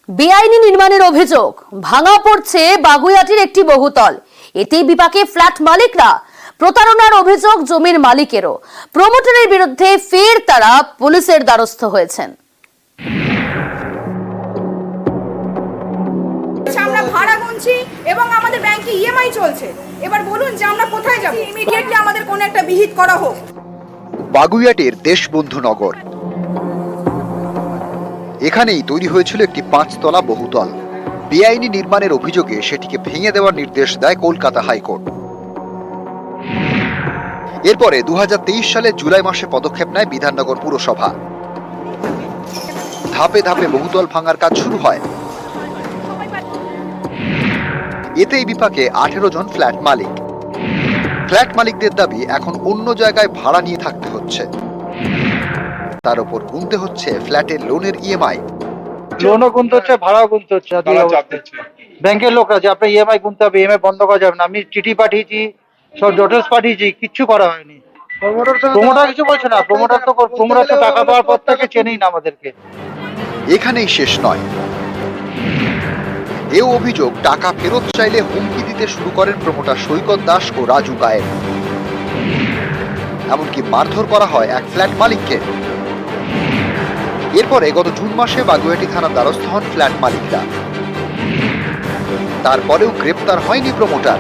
বেআইনি নির্মাণের অভিযোগ, ভাঙা পড়ছে বাগুইআটির একটি বহুতল। এতেই বিপাকে ফ্ল্যাট মালিকরা। প্রতারণার অভিযোগ জমির মালিকেরও। প্রমোটারের বিরুদ্ধে ফের তারা পুলিশের দ্বারস্থ হয়েছেন। আমরা ভাড়া গুনছি এবং আমাদের ব্যাংকে ইএমআই চলছে। এবার বলুন যে আমরা কোথায় যাব? ইমিডিয়েটলি আমাদের কোনো একটা বিহিত করা হোক। বাগুইআটির দেশবন্ধু নগর, এখানেই তৈরি হয়েছিল একটি 5 তলা বহুতল। বেআইনি নির্মাণের অভিযোগে সেটিকে ভেঙে দেওয়ার নির্দেশ দেয় কলকাতা হাইকোর্ট। এরপরে 2023 সালে জুলাই মাসে পদক্ষেপ নেয় বিধাননগর পুরসভা। ধাপে ধাপে বহুতল ভাঙার কাজ শুরু হয়। এতেই বিপাকে 18 জন ফ্ল্যাট মালিক। ফ্ল্যাট মালিকদের দাবি এখন অন্য জায়গায় ভাড়া নিয়ে থাকতে হচ্ছে, তার উপর গুনতে হচ্ছে ফ্ল্যাটের লোনের ইএমআই। লোনও গুনতে হচ্ছে, ভাড়াও গুনতে হচ্ছে। ব্যাংকের লোকরা যে আপনার ইএমআই গুনতে হবে, ইএমআই বন্ধ করা যাবে না। আমি চিঠি পাঠিয়েছি, সব ডিটেলস পাঠিয়েছি, কিচ্ছু করা হয়নি। প্রমোটার কিছু বলছে না। প্রমোটার তো টাকা পাওয়ার পর থেকে চেনেই না আমাদেরকে। এখানেই শেষ নয়, এ অভিযোগ টাকা ফেরত চাইলে হুমকি দিতে শুরু করেন প্রমোটার সৈকত দাস ও রাজু গায়েন। এমনকি মারধর করা হয় এক ফ্ল্যাট মালিককে। এরপরে গত জুন মাসে বাগুইআটি থানার দ্বারস্থ হন ফ্ল্যাট মালিকরা। তারপরেও গ্রেপ্তার হয়নি প্রমোটার।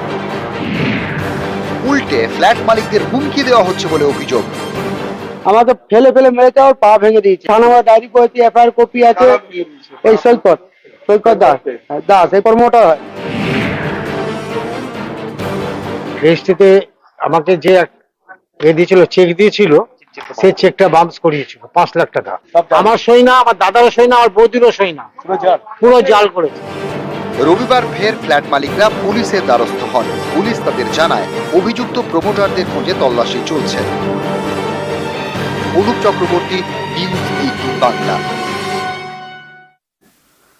উল্টে ফ্ল্যাট মালিকদের হুমকি দেওয়া হচ্ছে বলে অভিযোগ। আমাদের ফেলে ফেলে মেরে দেওয়ার পা ভেঙে দিয়েছে। থানা ডায়েরি করেছি, এফআইআর কপি আছে। এই সৈকত দাস এই প্রমোটার হয়। রেজিস্ট্রিতে আমাকে যে দিয়েছিল, চেক দিয়েছিল, সে চেকটা বাউন্স করিয়েছিল 5 লাখ টাকা। আমার সই না, আমার দাদারও সই না, আমার বৌদিরও সই না, পুরো জাল করেছে। রবিবার ফের ফ্ল্যাট মালিকরা পুলিশের দ্বারস্থ হন। পুলিশ তাদের জানায় অভিযুক্ত প্রমোটারদের খোঁজে তল্লাশি চলছে। অনুপ চক্রবর্তী, নিউজ 18 বাংলা।